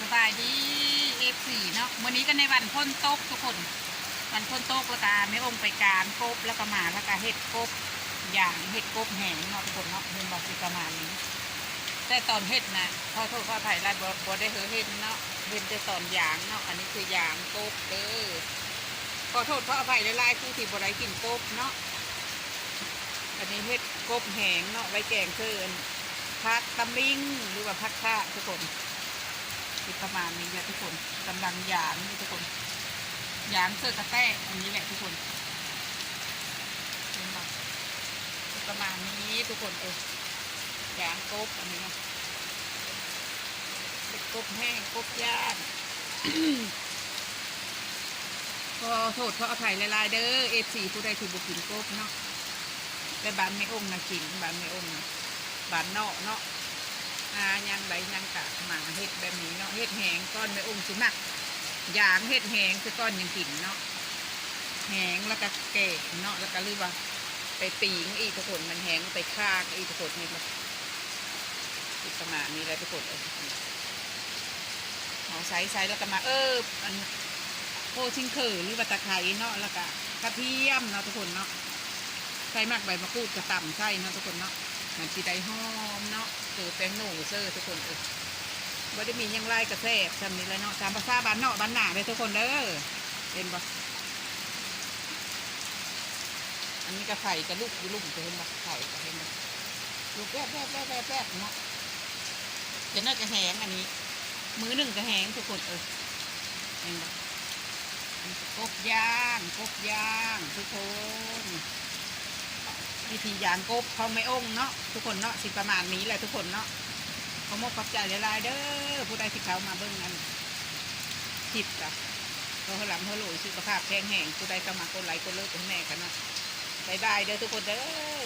สบายดีF4เนาะวันนี้ก็ในวันพ้นโต๊ะทุกคนวันพ้นโต๊ะแล้วก็ไม่องไปการกบแล้วก็มาแล้วก็เห็ดกบอย่างเห็ดกบแห้งเนาะทุกคนเนาะเห็นบอกสิประมาณนี้แต่ตอนเห็ดนะขอโทษขออภัยไล่บ่ได้เห็นเนาะเห็นแต่ตอนอย่างเนาะอันนี้คืออย่างกบเด้อขอโทษขออภัยไล่ผู้ที่บ่ได้กินกบเนาะอันนี้เห็ดกบแห้งเนาะไว้แกงเชิญผักตำลิงหรือว่าผักข่าทุกคนประมาณนี้แหละทุกคนกำลังหยางนี่ทุกคนหยางเสื้อกระแตะอันนี้แหละทุกคนประมาณนี้ทุกคนหยางกบอันนี้นะกบแห้งกบย่างก็โทษเพราะอภัยหลายๆเด้อF4ผู้ใดที่บุกินกบเนาะแต่บ้านไม่องนะกินบ้านไม่องนะบ้านนอกเนาะยังใบยังกะหมาเห็ดแบบนี้เนาะเห็ดแหงก้อนไม่องสิมักอย่างเห็ดแหงคือก้อนยังกินเนาะแหงแล้วก็แก่เนาะแล้วก็รีบว่าไปปีงอีกทุกคนมันแหงไปฆ่าอีกทุกคนนี่แบบประมาณนี้เลยทุกคนเอาใส่แล้วก็มามันโพชิงเขอหรือว่าตะไคร้เนาะแล้วก็กระเทียมเนาะทุกคนเนาะใส่มากใบมะกรูดกระต่ำใส่เนาะทุกคนเนาะมันสีได้หอมเนาะเกิดแตงโหน่เซอร์ทุกคนบ่ได้มียังไรกระแทกทำนี้เลยเนาะตามภาษาบ้านเนาะบ้านหนาเลยทุกคนเด้อเห็นบ่อันนี้ก็ไข่กระลูกจะเห็นบ่ไข่ก็เห็นบ่ลูกแป๊บเนาะจะน่าจะแห้งอันนี้มื้อหนึ่งก็แห้งทุกคนเห็นบ่กบย่างทุกคนวิธีย่างกบเขาไม่องเนาะทุกคนเนาะสิประมาณนี้แหละทุกคนเนาะขอมอบปัจจัยหลายๆเด้อผู้ใดที่เขามาเบิ่งนั้นคิดจ้ะเขาหลังเขาหลุยสุขภาพแข็งแรงผู้ใดก็มากดไลค์กดเลิฟให้แม่กันเนาะบายบายเด้อทุกคนเด้อ